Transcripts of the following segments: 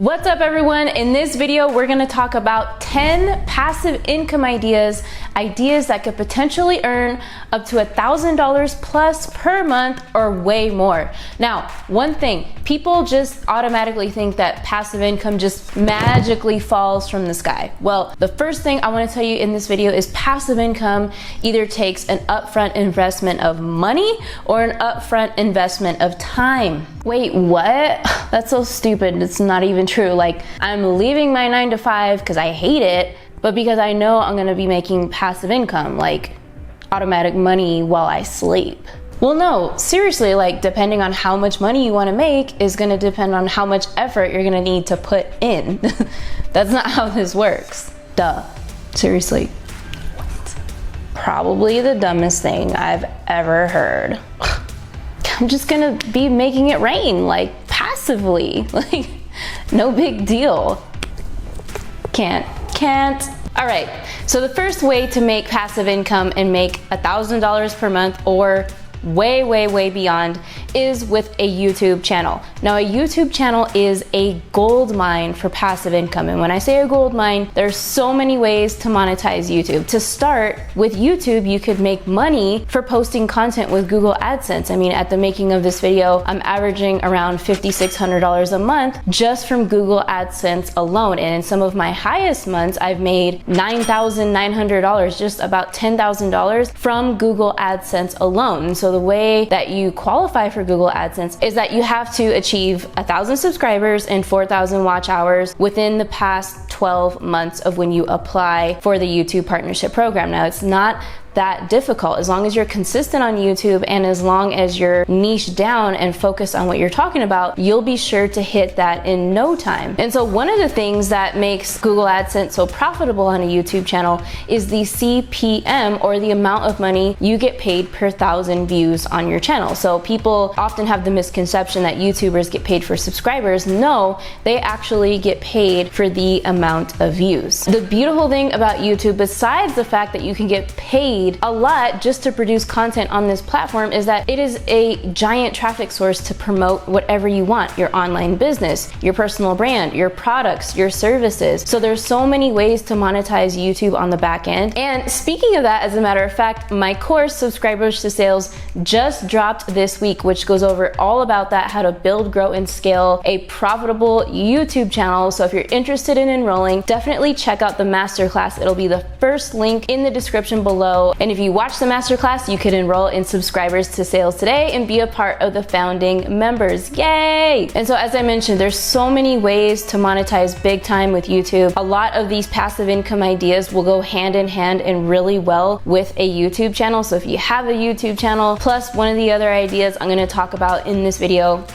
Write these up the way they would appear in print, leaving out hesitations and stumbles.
What's up everyone? In this video, we're gonna talk about 10 passive income ideas that could potentially earn up to $1,000 plus per month or way more. Now, one thing, people just automatically think that passive income just magically falls from the sky. Well, the first thing I wanna tell you in this video is passive income either takes an upfront investment of money or an upfront investment of time. Wait, what? That's so stupid. It's not even true. Like, I'm leaving my 9 to 5 because I hate it, but because I know I'm gonna be making passive income, like automatic money while I sleep. Well, no, seriously, like depending on how much money you wanna make is gonna depend on how much effort you're gonna need to put in. That's not how this works. Duh, seriously. What? Probably the dumbest thing I've ever heard. I'm just gonna be making it rain, like passively, like no big deal. Can't. All right, so the first way to make passive income and make $1,000 per month or way beyond is with a YouTube channel. Now, a YouTube channel is a gold mine for passive income. And when I say a gold mine, there's so many ways to monetize YouTube. To start with YouTube, you could make money for posting content with Google AdSense. I mean, at the making of this video, I'm averaging around $5,600 a month just from Google AdSense alone. And in some of my highest months, I've made $9,900, just about $10,000 from Google AdSense alone. And so the way that you qualify for Google AdSense is that you have to achieve 1,000 subscribers and 4,000 watch hours within the past 12 months of when you apply for the YouTube partnership program. Now, it's not that difficult. As long as you're consistent on YouTube and as long as you're niche down and focused on what you're talking about, you'll be sure to hit that in no time. And so one of the things that makes Google AdSense so profitable on a YouTube channel is the CPM, or the amount of money you get paid per 1,000 views on your channel. So people often have the misconception that YouTubers get paid for subscribers. No, they actually get paid for the amount of views. The beautiful thing about YouTube, besides the fact that you can get paid a lot just to produce content on this platform, is that it is a giant traffic source to promote whatever you want, your online business, your personal brand, your products, your services. So there's so many ways to monetize YouTube on the back end. And speaking of that, as a matter of fact, my course, Subscribers to Sales, just dropped this week, which goes over all about that, how to build, grow, and scale a profitable YouTube channel. So if you're interested in enrolling, definitely check out the masterclass. It'll be the first link in the description below. And if you watch the masterclass, you could enroll in Subscribers to Sales today and be a part of the founding members. Yay! And so as I mentioned, there's so many ways to monetize big time with YouTube. A lot of these passive income ideas will go hand in hand and really well with a YouTube channel. So if you have a YouTube channel, plus one of the other ideas I'm gonna talk about in this video,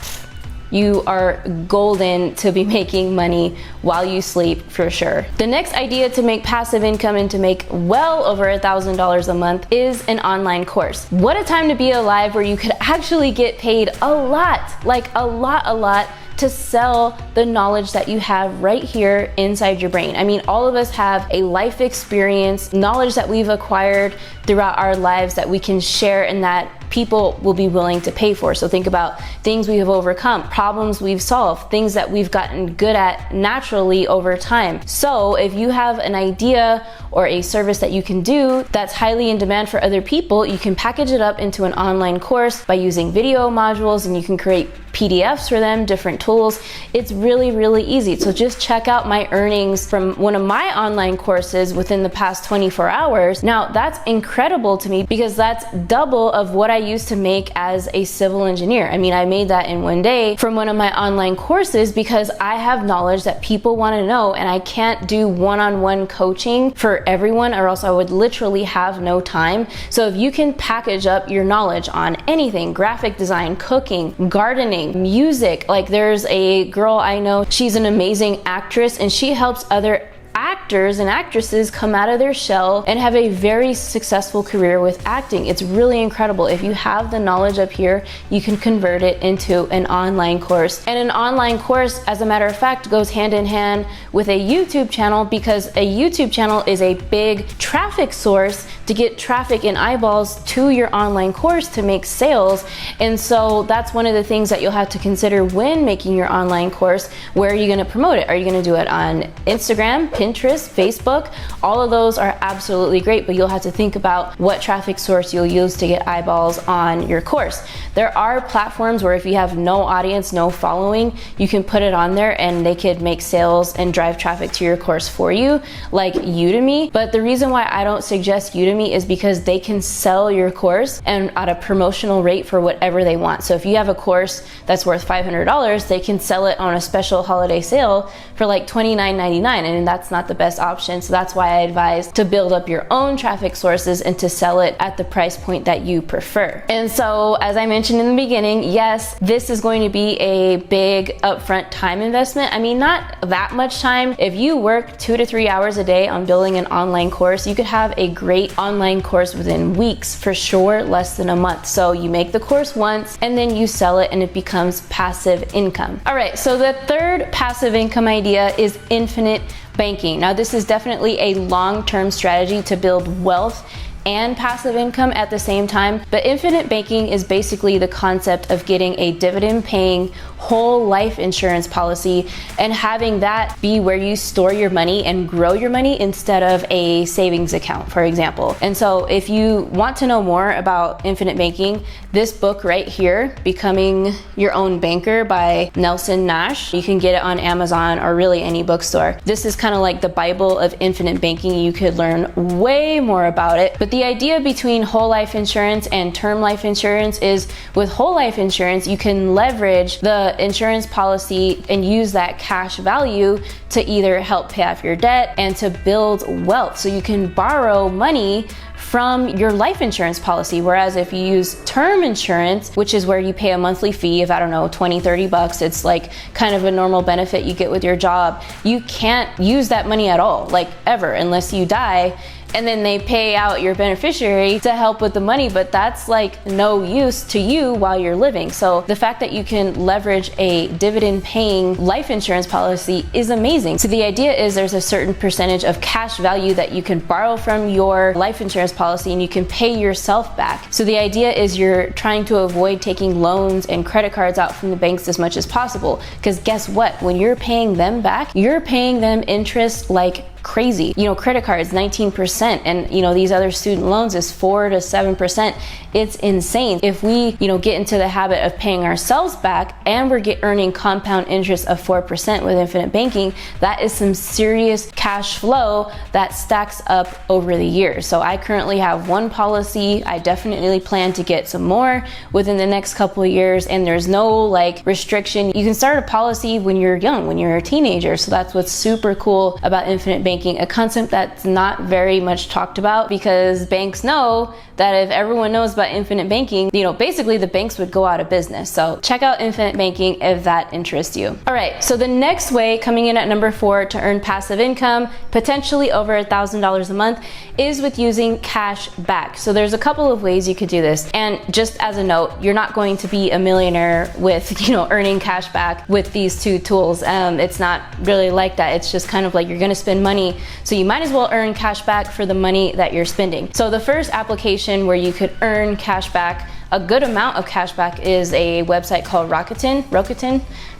you are golden to be making money while you sleep for sure. The next idea to make passive income and to make well over $1,000 a month is an online course. What a time to be alive where you could actually get paid a lot, like a lot to sell the knowledge that you have right here inside your brain. I mean, all of us have a life experience, knowledge that we've acquired throughout our lives that we can share and that people will be willing to pay for. So think about things we have overcome, problems we've solved, things that we've gotten good at naturally over time. So if you have an idea or a service that you can do that's highly in demand for other people, you can package it up into an online course by using video modules, and you can create PDFs for them, different tools. It's really easy. So just check out my earnings from one of my online courses within the past 24 hours. Now, that's incredible to me because that's double of what I used to make as a civil engineer. I mean, I made that in one day from one of my online courses because I have knowledge that people want to know, and I can't do one-on-one coaching for everyone or else I would literally have no time. So if you can package up your knowledge on anything, graphic design, cooking, gardening, music, like there's a girl I know, she's an amazing actress and she helps other actors and actresses come out of their shell and have a very successful career with acting. It's really incredible. If you have the knowledge up here, you can convert it into an online course. And an online course, as a matter of fact, goes hand in hand with a YouTube channel because a YouTube channel is a big traffic source to get traffic and eyeballs to your online course to make sales. And so that's one of the things that you'll have to consider when making your online course. Where are you going to promote it? Are you going to do it on Instagram, Pinterest, Facebook? All of those are absolutely great, but you'll have to think about what traffic source you'll use to get eyeballs on your course. There are platforms where if you have no audience, no following, you can put it on there and they could make sales and drive traffic to your course for you, like Udemy. But the reason why I don't suggest Udemy is because they can sell your course and at a promotional rate for whatever they want. So if you have a course that's worth $500, they can sell it on a special holiday sale for like $29.99, and that's not the best option. So that's why I advise to build up your own traffic sources and to sell it at the price point that you prefer. And so, as I mentioned in the beginning, yes, this is going to be a big upfront time investment. I mean, not that much time. If you work 2 to 3 hours a day on building an online course, you could have a great online course within weeks, for sure, less than a month. So you make the course once and then you sell it and it becomes passive income. All right, so the third passive income idea is infinite banking. Now, this is definitely a long-term strategy to build wealth and passive income at the same time. But infinite banking is basically the concept of getting a dividend paying whole life insurance policy and having that be where you store your money and grow your money instead of a savings account, for example. And so if you want to know more about infinite banking, this book right here, Becoming Your Own Banker by Nelson Nash, you can get it on Amazon or really any bookstore. This is kind of like the Bible of infinite banking. You could learn way more about it. But the idea between whole life insurance and term life insurance is with whole life insurance, you can leverage the insurance policy and use that cash value to either help pay off your debt and to build wealth. So you can borrow money from your life insurance policy. Whereas if you use term insurance, which is where you pay a monthly fee of, I don't know, 20, 30 bucks, it's like kind of a normal benefit you get with your job. You can't use that money at all, like ever, unless you die. And then they pay out your beneficiary to help with the money, but that's like no use to you while you're living. So the fact that you can leverage a dividend paying life insurance policy is amazing. So the idea is there's a certain percentage of cash value that you can borrow from your life insurance policy and you can pay yourself back. So the idea is you're trying to avoid taking loans and credit cards out from the banks as much as possible. Because guess what? When you're paying them back, you're paying them interest like crazy. You know, credit cards 19%, and you know, these other student loans is 4 to 7%. It's insane. If we, get into the habit of paying ourselves back and we're earning compound interest of 4% with infinite banking, that is some serious cash flow that stacks up over the years. So I currently have one policy. I definitely plan to get some more within the next couple of years, and there's no restriction. You can start a policy when you're young, when you're a teenager. So that's what's super cool about infinite banking, a concept that's not very much talked about, because banks know that if everyone knows about infinite banking, basically the banks would go out of business. So check out infinite banking if that interests you. All right, so the next way, coming in at number 4 to earn passive income, potentially over $1,000 a month, is with using cash back. So there's a couple of ways you could do this. And just as a note, you're not going to be a millionaire with, earning cash back with these two tools. It's not really like that. It's just kind of like you're gonna spend money, so you might as well earn cash back for the money that you're spending. So the first application where you could earn cash back, a good amount of cash back, is a website called Rakuten.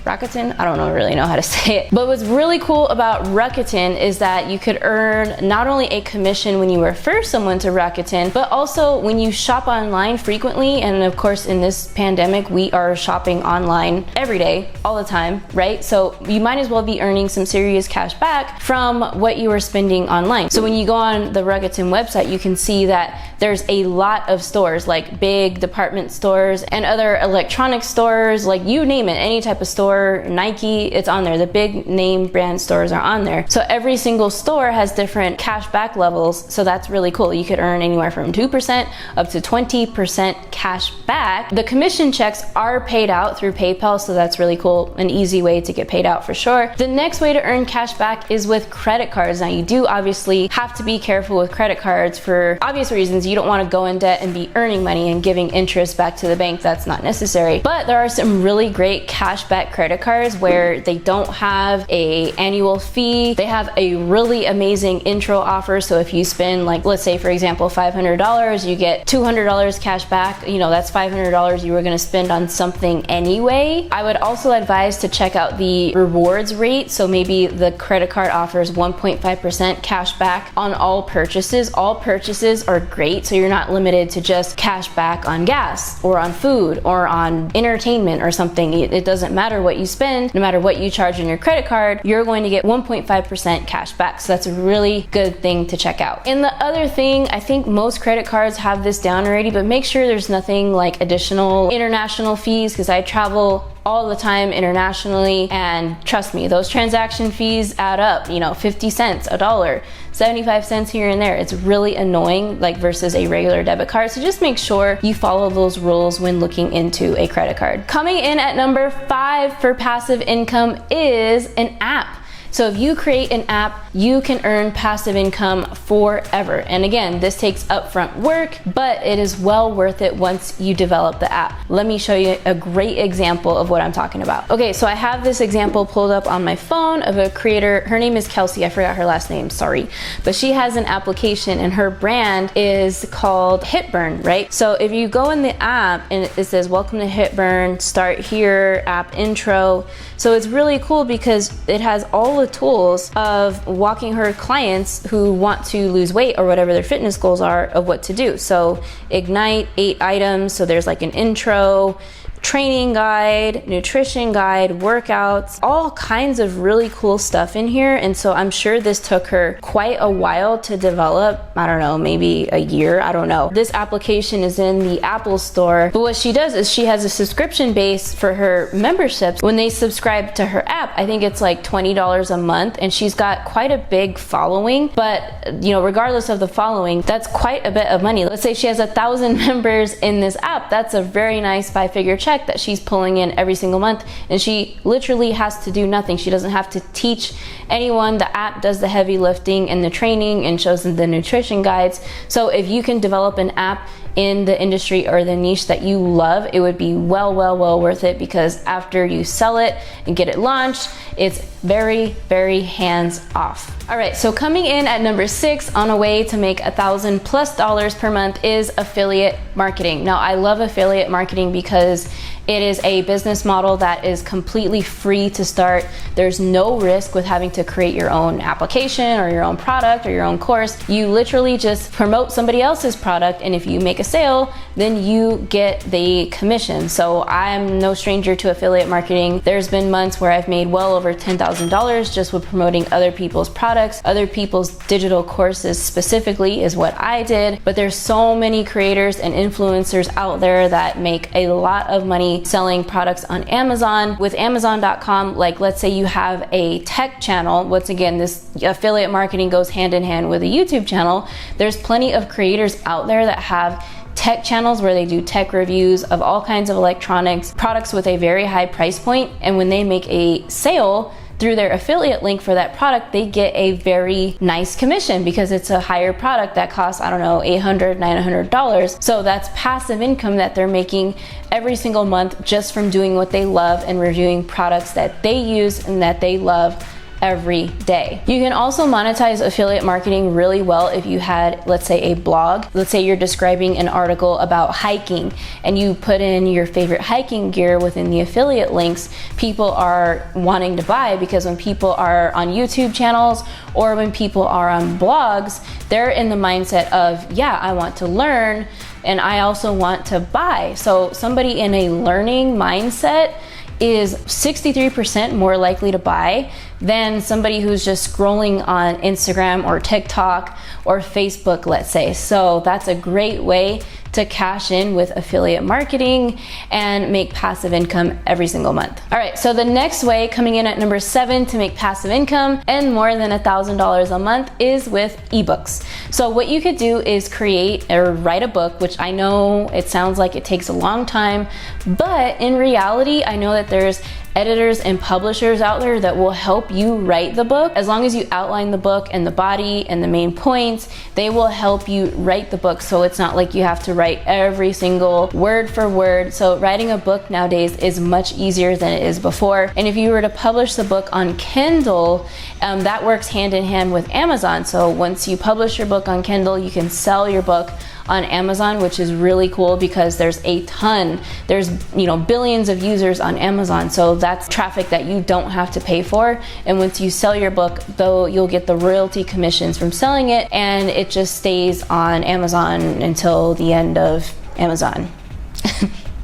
I don't really know how to say it. But what's really cool about Rakuten is that you could earn not only a commission when you refer someone to Rakuten, but also when you shop online frequently. And of course, in this pandemic, we are shopping online every day, all the time, right? So you might as well be earning some serious cash back from what you are spending online. So when you go on the Rakuten website, you can see that there's a lot of stores, like big department stores and other electronic stores, like you name it, any type of store. Nike, it's on there. The big name brand stores are on there. So every single store has different cash back levels. So that's really cool. You could earn anywhere from 2% up to 20% cash back. The commission checks are paid out through PayPal, so that's really cool. An easy way to get paid out for sure. The next way to earn cash back is with credit cards. Now, you do obviously have to be careful with credit cards for obvious reasons. You don't want to go in debt and be earning money and giving interest back to the bank. That's not necessary. But there are some really great cash back credit credit cards where they don't have a annual fee. They have a really amazing intro offer. So if you spend, like, let's say for example, $500, you get $200 cash back. You know, that's $500 you were gonna spend on something anyway. I would also advise to check out the rewards rate. So maybe the credit card offers 1.5% cash back on all purchases. All purchases are great, so you're not limited to just cash back on gas or on food or on entertainment or something. It doesn't matter what you spend, no matter what you charge on your credit card, you're going to get 1.5% cash back. So that's a really good thing to check out. And the other thing, I think most credit cards have this down already, but make sure there's nothing like additional international fees, because I travel all the time internationally, and trust me, those transaction fees add up. You know, 50 cents, $1, 75 cents here and there. It's really annoying, like versus a regular debit card. So just make sure you follow those rules when looking into a credit card. Coming in at number 5 for passive income is an app. So if you create an app, you can earn passive income forever. And again, this takes upfront work, but it is well worth it once you develop the app. Let me show you a great example of what I'm talking about. Okay, so I have this example pulled up on my phone of a creator. Her name is Kelsey. I forgot her last name, sorry. But she has an application and her brand is called HitBurn, right? So if you go in the app and it says, welcome to HitBurn, start here, app intro. So it's really cool because it has all the tools of walking her clients who want to lose weight or whatever their fitness goals are of what to do. So Ignite, 8 items. So there's like an intro, training guide, nutrition guide, workouts, all kinds of really cool stuff in here. And so I'm sure this took her quite a while to develop. I don't know, maybe a year, I don't know. This application is in the Apple Store, but what she does is she has a subscription base for her memberships. When they subscribe to her app, I think it's like $20 a month, and she's got quite a big following. But you know, regardless of the following, that's quite a bit of money. Let's say she has 1,000 members in this app. That's a very nice 5-figure check that she's pulling in every single month, and she literally has to do nothing. She doesn't have to teach anyone. The app does the heavy lifting and the training and shows them the nutrition guides. So if you can develop an app in the industry or the niche that you love, it would be well worth it, because after you sell it and get it launched, it's very hands off. All right, so coming in at number 6 on a way to make $1,000+ per month is affiliate marketing. Now, I love affiliate marketing because it is a business model that is completely free to start. There's no risk with having to create your own application or your own product or your own course. You literally just promote somebody else's product, and if you make a sale, then you get the commission. So I'm no stranger to affiliate marketing. There's been months where I've made well over $10,000 just with promoting other people's products, other people's digital courses specifically is what I did. But there's so many creators and influencers out there that make a lot of money selling products on Amazon. With Amazon.com, like let's say you have a tech channel. Once again, this affiliate marketing goes hand in hand with a YouTube channel. There's plenty of creators out there that have tech channels where they do tech reviews of all kinds of electronics products with a very high price point, and when they make a sale through their affiliate link for that product, they get a very nice commission because it's a higher product that costs, I don't know, $800, $900. So that's passive income that they're making every single month just from doing what they love and reviewing products that they use and that they love every day. You can also monetize affiliate marketing really well if you had, let's say, a blog. Let's say you're describing an article about hiking and you put in your favorite hiking gear within the affiliate links. People are wanting to buy because when people are on YouTube channels or when people are on blogs, they're in the mindset of, yeah, I want to learn and I also want to buy. So somebody in a learning mindset is 63% more likely to buy than somebody who's just scrolling on Instagram or TikTok or Facebook, let's say. So that's a great way to cash in with affiliate marketing and make passive income every single month. All right, so the next way, coming in at number 7 to make passive income and more than $1,000 a month, is with ebooks. So what you could do is create or write a book, which I know it sounds like it takes a long time, but in reality, I know that there's editors and publishers out there that will help you write the book. As long as you outline the book and the body and the main points, they will help you write the book, so it's not like you have to write every single word for word. So writing a book nowadays is much easier than it is before. And if you were to publish the book on Kindle, that works hand in hand with Amazon. So once you publish your book on Kindle, you can sell your book on Amazon, which is really cool because there's billions of users on Amazon. So that's traffic that you don't have to pay for. And once you sell your book, though, you'll get the royalty commissions from selling it, and it just stays on Amazon until the end of Amazon.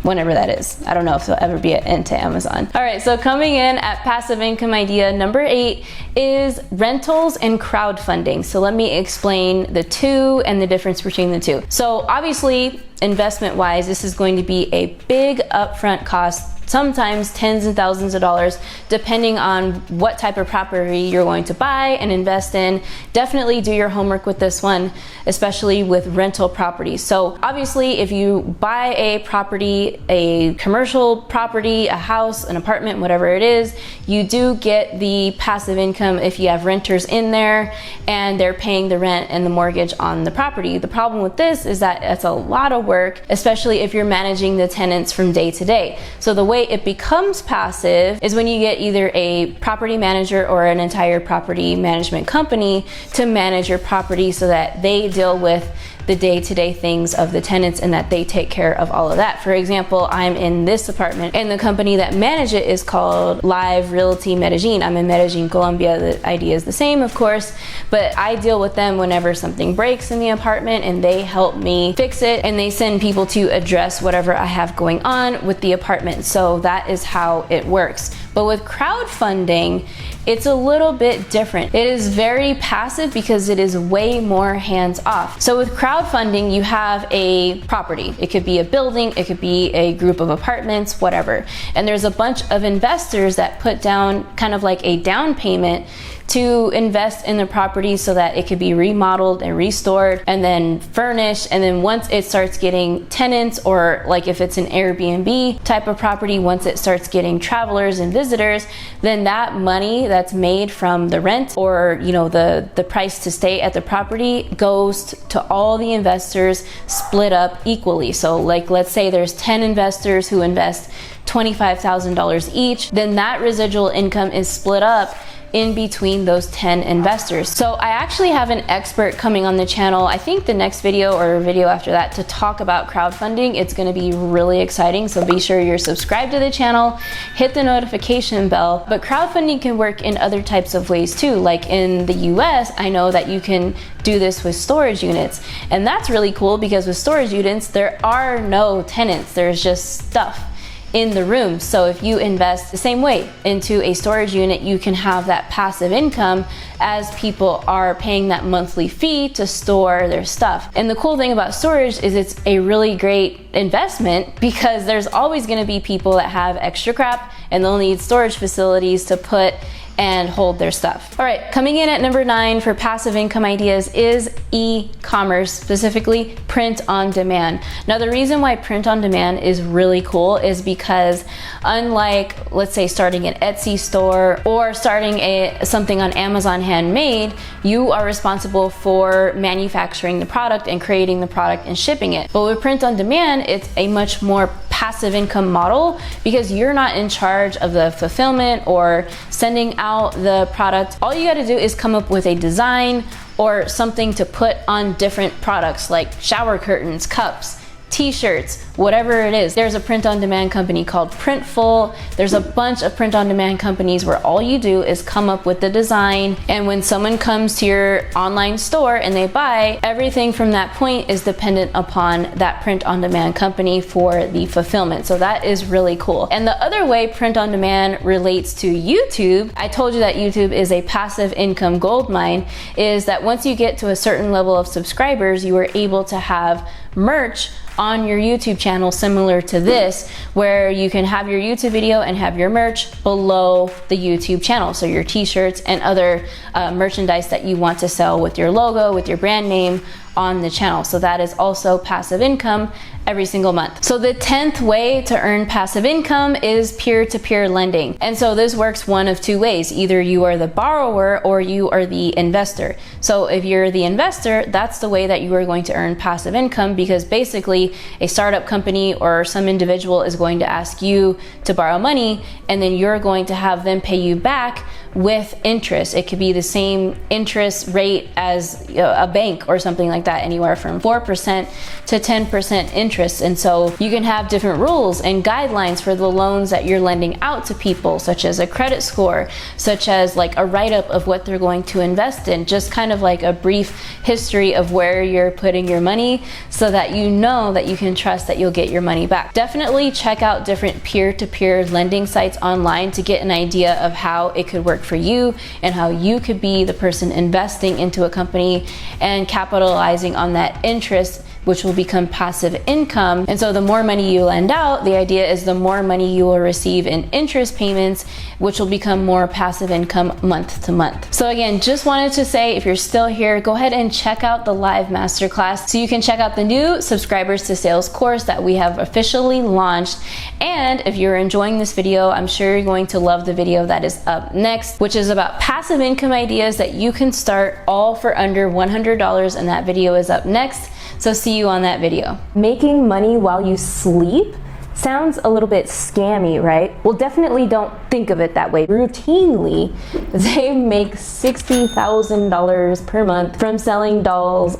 Whenever that is. I don't know if there'll ever be an end to Amazon. All right, so coming in at passive income idea number 8 is rentals and crowdfunding. So let me explain the two and the difference between the two. So obviously, investment wise, this is going to be a big upfront cost, sometimes tens and thousands of dollars, depending on what type of property you're going to buy and invest in. Definitely do your homework with this one, especially with rental properties. So obviously, if you buy a property, a commercial property, a house, an apartment, whatever it is, you do get the passive income if you have renters in there and they're paying the rent and the mortgage on the property. The problem with this is that it's a lot of work, especially if you're managing the tenants from day to day. So the way it becomes passive is when you get either a property manager or an entire property management company to manage your property so that they deal with the day-to-day things of the tenants and that they take care of all of that. For example, I'm in this apartment and the company that manages it is called Live Realty Medellin. I'm in Medellin, Colombia. The idea is the same, of course, but I deal with them whenever something breaks in the apartment and they help me fix it, and they send people to address whatever I have going on with the apartment. So that is how it works. But with crowdfunding, it's a little bit different. It is very passive because it is way more hands off. So with crowdfunding, you have a property. It could be a building, it could be a group of apartments, whatever. And there's a bunch of investors that put down kind of like a down payment to invest in the property so that it could be remodeled and restored and then furnished. And then once it starts getting tenants, or like if it's an Airbnb type of property, once it starts getting travelers and visitors, then that money that's made from the rent or the price to stay at the property goes to all the investors, split up equally. So like let's say there's 10 investors who invest $25,000 each, then that residual income is split up in between those 10 investors. So I actually have an expert coming on the channel, I think the next video or a video after that, to talk about crowdfunding. It's gonna be really exciting, so be sure you're subscribed to the channel, hit the notification bell. But crowdfunding can work in other types of ways too. Like in the US, I know that you can do this with storage units. And that's really cool because with storage units, there are no tenants, there's just stuff in the room. So if you invest the same way into a storage unit, you can have that passive income as people are paying that monthly fee to store their stuff. And the cool thing about storage is it's a really great investment because there's always going to be people that have extra crap and they'll need storage facilities to put and hold their stuff. All right, coming in at number 9 for passive income ideas is e-commerce, specifically print on demand. Now, the reason why print on demand is really cool is because unlike, let's say, starting an Etsy store or starting something on Amazon Handmade, you are responsible for manufacturing the product and creating the product and shipping it. But with print on demand, it's a much more passive income model because you're not in charge of the fulfillment or sending out the product. All you got to do is come up with a design or something to put on different products like shower curtains, cups, t-shirts, whatever it is. There's a print-on-demand company called Printful. There's a bunch of print-on-demand companies where all you do is come up with the design, and when someone comes to your online store and they buy, everything from that point is dependent upon that print-on-demand company for the fulfillment. So that is really cool. And the other way print-on-demand relates to YouTube, I told you that YouTube is a passive income goldmine, is that once you get to a certain level of subscribers, you are able to have merch on your YouTube channel similar to this, where you can have your YouTube video and have your merch below the YouTube channel. So your t-shirts and other merchandise that you want to sell with your logo, with your brand name on the channel. So that is also passive income every single month. So the 10th way to earn passive income is peer-to-peer lending. And so this works one of two ways. Either you are the borrower or you are the investor. So if you're the investor, that's the way that you are going to earn passive income, because basically a startup company or some individual is going to ask you to borrow money, and then you're going to have them pay you back with interest. It could be the same interest rate as a bank or something like that, anywhere from 4% to 10% interest. And so you can have different rules and guidelines for the loans that you're lending out to people, such as a credit score, such as like a write-up of what they're going to invest in, just kind of like a brief history of where you're putting your money, so that you know that you can trust that you'll get your money back. Definitely check out different peer-to-peer lending sites online to get an idea of how it could work for you and how you could be the person investing into a company and capitalizing on that interest, which will become passive income. And so the more money you lend out, the idea is the more money you will receive in interest payments, which will become more passive income month to month. So again, just wanted to say, if you're still here, go ahead and check out the live masterclass so you can check out the new Subscribers to Sales course that we have officially launched. And if you're enjoying this video, I'm sure you're going to love the video that is up next, which is about passive income ideas that you can start all for under $100, and that video is up next. So see you on that video. Making money while you sleep sounds a little bit scammy, right? Well, definitely don't think of it that way. Routinely, they make $60,000 per month from selling dolls